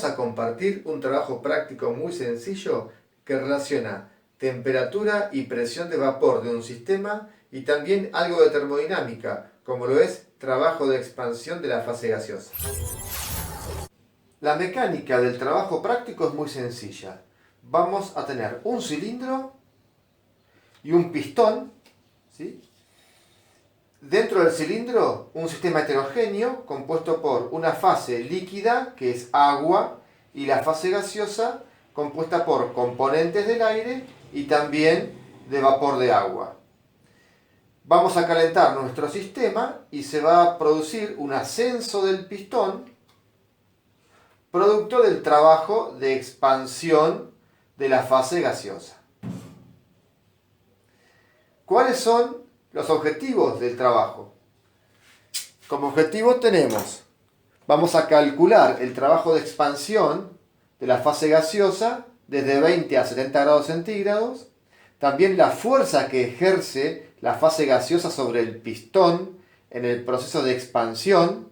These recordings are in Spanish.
vamos a compartir un trabajo práctico muy sencillo que relaciona temperatura y presión de vapor de un sistema y también algo de termodinámica, como lo es trabajo de expansión de la fase gaseosa. La mecánica del trabajo práctico es muy sencilla. Vamos a tener un cilindro y un pistón, ¿sí? Dentro del cilindro, un sistema heterogéneo compuesto por una fase líquida, que es agua, y la fase gaseosa, compuesta por componentes del aire y también de vapor de agua. Vamos a calentar nuestro sistema y se va a producir un ascenso del pistón, producto del trabajo de expansión de la fase gaseosa. ¿Cuáles son los objetivos del trabajo? Como objetivo vamos a calcular el trabajo de expansión de la fase gaseosa desde 20 a 70 grados centígrados, también la fuerza que ejerce la fase gaseosa sobre el pistón en el proceso de expansión,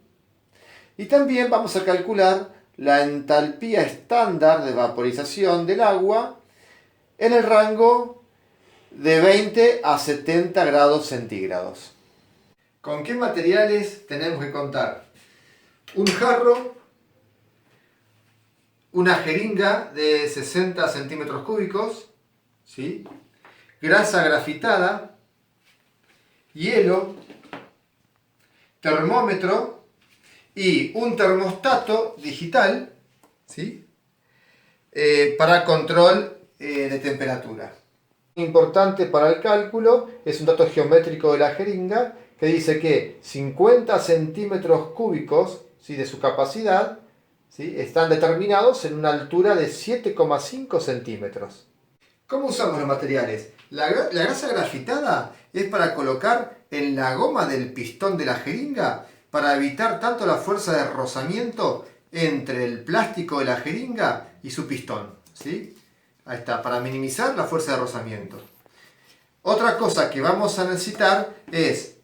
y también vamos a calcular la entalpía estándar de vaporización del agua en el rango de 20 a 70 grados centígrados. ¿Con qué materiales tenemos que contar? Un jarro, una jeringa de 60 centímetros cúbicos, ¿sí? Grasa grafitada, hielo, termómetro y un termostato digital, ¿sí? Para control de temperatura. Importante para el cálculo es un dato geométrico de la jeringa que dice que 50 centímetros cúbicos, ¿sí?, de su capacidad, ¿sí?, están determinados en una altura de 7,5 centímetros. ¿Cómo usamos los materiales? La grasa grafitada es para colocar en la goma del pistón de la jeringa para evitar tanto la fuerza de rozamiento entre el plástico de la jeringa y su pistón, ¿sí? Ahí está, para minimizar la fuerza de rozamiento. Otra cosa que vamos a necesitar es,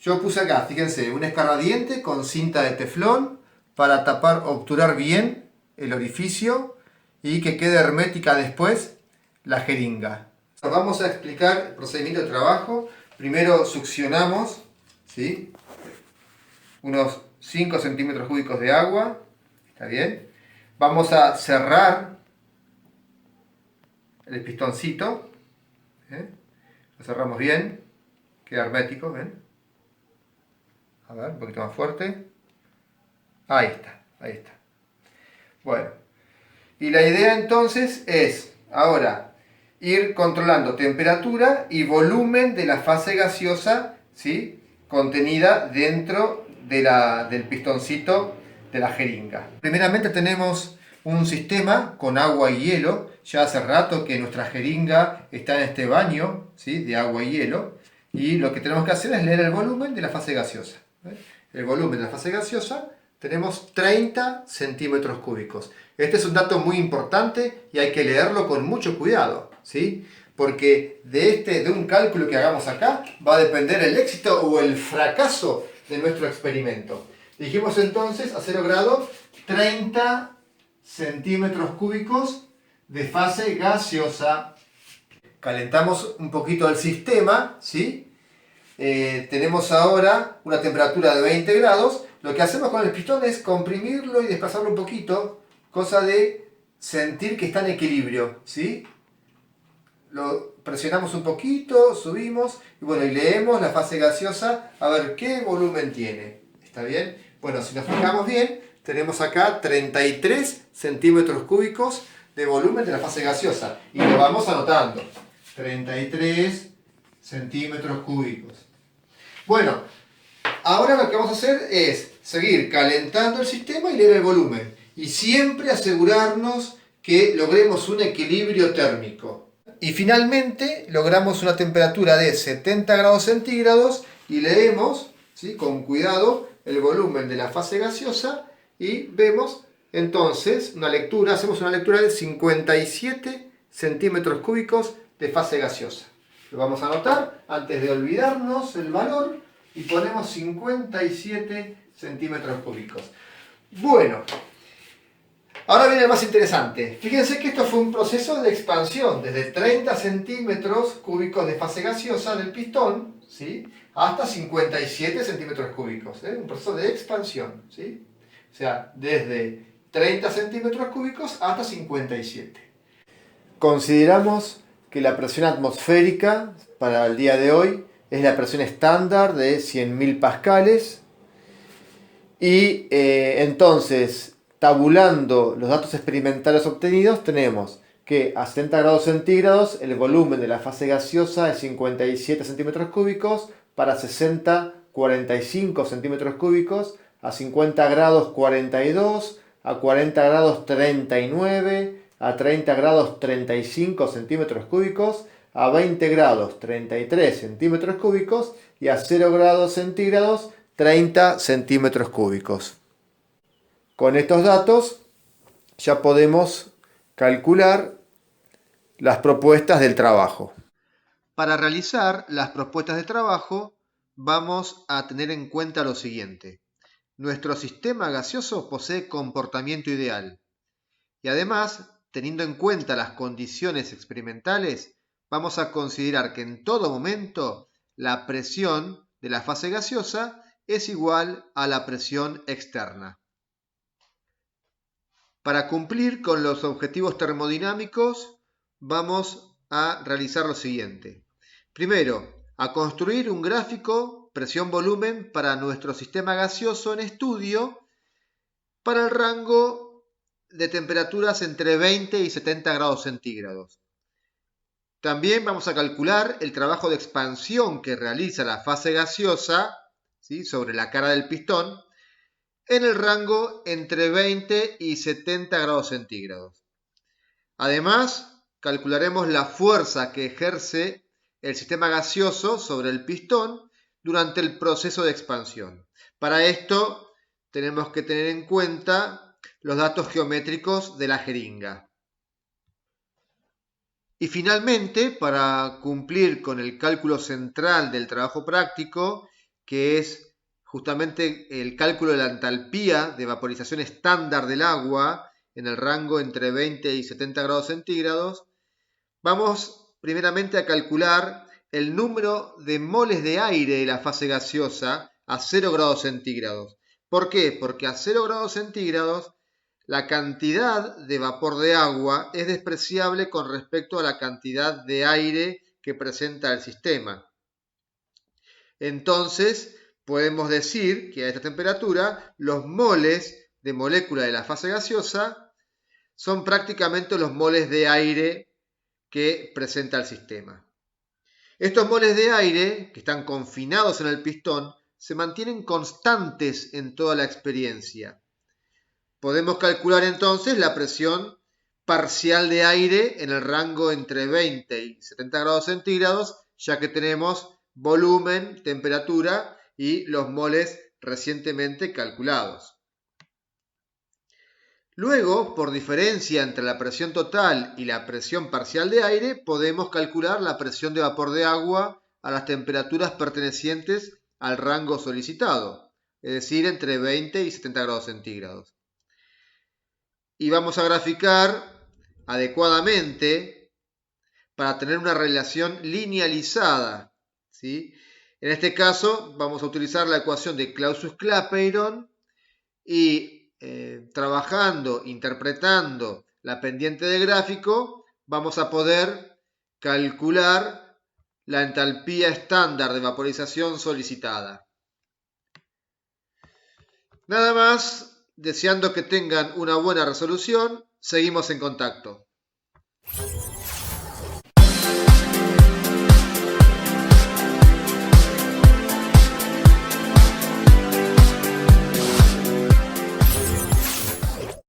yo puse acá, fíjense, un escarbadiente con cinta de teflón para obturar bien el orificio y que quede hermética después la jeringa. Vamos a explicar el procedimiento de trabajo. Primero succionamos, ¿sí?, unos 5 centímetros cúbicos de agua, ¿está bien? Vamos a cerrar el pistoncito, lo cerramos bien, queda hermético, ¿ven? A ver, un poquito más fuerte. Ahí está, ahí está. Bueno, y la idea entonces es, ahora, ir controlando temperatura y volumen de la fase gaseosa, ¿sí?, contenida dentro del pistoncito de la jeringa. Primeramente tenemos un sistema con agua y hielo. Ya hace rato que nuestra jeringa está en este baño, ¿sí?, de agua y hielo, y lo que tenemos que hacer es leer el volumen de la fase gaseosa. El volumen de la fase gaseosa tenemos 30 centímetros cúbicos. Este es un dato muy importante y hay que leerlo con mucho cuidado, ¿sí?, porque de un cálculo que hagamos acá va a depender el éxito o el fracaso de nuestro experimento. Dijimos entonces a 0 grados 30 centímetros cúbicos de fase gaseosa. Calentamos un poquito el sistema, ¿sí? Tenemos ahora una temperatura de 20 grados. Lo que hacemos con el pistón es comprimirlo y desplazarlo un poquito, cosa de sentir que está en equilibrio, ¿sí? Lo presionamos un poquito, subimos y bueno, y leemos la fase gaseosa a ver qué volumen tiene. ¿Está bien? Bueno, si nos fijamos bien, tenemos acá 33 centímetros cúbicos de volumen de la fase gaseosa y lo vamos anotando. 33 centímetros cúbicos. Bueno, ahora lo que vamos a hacer es seguir calentando el sistema y leer el volumen. Y siempre asegurarnos que logremos un equilibrio térmico. Y finalmente logramos una temperatura de 70 grados centígrados y leemos, ¿sí?, con cuidado el volumen de la fase gaseosa y vemos entonces hacemos una lectura de 57 centímetros cúbicos de fase gaseosa. Lo vamos a anotar antes de olvidarnos el valor y ponemos 57 centímetros cúbicos. Bueno, Ahora viene el más interesante. Fíjense que esto fue un proceso de expansión, desde 30 centímetros cúbicos de fase gaseosa del pistón, ¿sí?, hasta 57 centímetros cúbicos. Un proceso de expansión, ¿sí? O sea, desde 30 centímetros cúbicos hasta 57. Consideramos que la presión atmosférica para el día de hoy es la presión estándar de 100.000 pascales. Y entonces, tabulando los datos experimentales obtenidos, tenemos que a 70 grados centígrados el volumen de la fase gaseosa es 57 centímetros cúbicos, para 60, 45 centímetros cúbicos, a 50 grados 42, a 40 grados 39, a 30 grados 35 centímetros cúbicos, a 20 grados 33 centímetros cúbicos y a 0 grados centígrados 30 centímetros cúbicos. Con estos datos ya podemos calcular las propuestas del trabajo. Para realizar las propuestas de trabajo vamos a tener en cuenta lo siguiente. Nuestro sistema gaseoso posee comportamiento ideal y además, teniendo en cuenta las condiciones experimentales, vamos a considerar que en todo momento la presión de la fase gaseosa es igual a la presión externa. Para cumplir con los objetivos termodinámicos vamos a realizar lo siguiente. Primero, a construir un gráfico presión-volumen para nuestro sistema gaseoso en estudio para el rango de temperaturas entre 20 y 70 grados centígrados. También vamos a calcular el trabajo de expansión que realiza la fase gaseosa, ¿sí?, sobre la cara del pistón en el rango entre 20 y 70 grados centígrados. Además, calcularemos la fuerza que ejerce el sistema gaseoso sobre el pistón durante el proceso de expansión. Para esto tenemos que tener en cuenta los datos geométricos de la jeringa. Y finalmente, para cumplir con el cálculo central del trabajo práctico, que es justamente el cálculo de la entalpía de vaporización estándar del agua en el rango entre 20 y 70 grados centígrados, vamos primeramente a calcular el número de moles de aire de la fase gaseosa a 0 grados centígrados. ¿Por qué? Porque a 0 grados centígrados la cantidad de vapor de agua es despreciable con respecto a la cantidad de aire que presenta el sistema. Entonces, podemos decir que a esta temperatura los moles de molécula de la fase gaseosa son prácticamente los moles de aire que presenta el sistema. Estos moles de aire, que están confinados en el pistón, se mantienen constantes en toda la experiencia. Podemos calcular entonces la presión parcial de aire en el rango entre 20 y 70 grados centígrados, ya que tenemos volumen, temperatura y los moles recientemente calculados. Luego, por diferencia entre la presión total y la presión parcial de aire, podemos calcular la presión de vapor de agua a las temperaturas pertenecientes al rango solicitado, es decir, entre 20 y 70 grados centígrados. Y vamos a graficar adecuadamente para tener una relación linealizada, ¿sí? En este caso vamos a utilizar la ecuación de Clausius-Clapeyron y trabajando, interpretando la pendiente de gráfico, vamos a poder calcular la entalpía estándar de vaporización solicitada. Nada más, deseando que tengan una buena resolución, seguimos en contacto.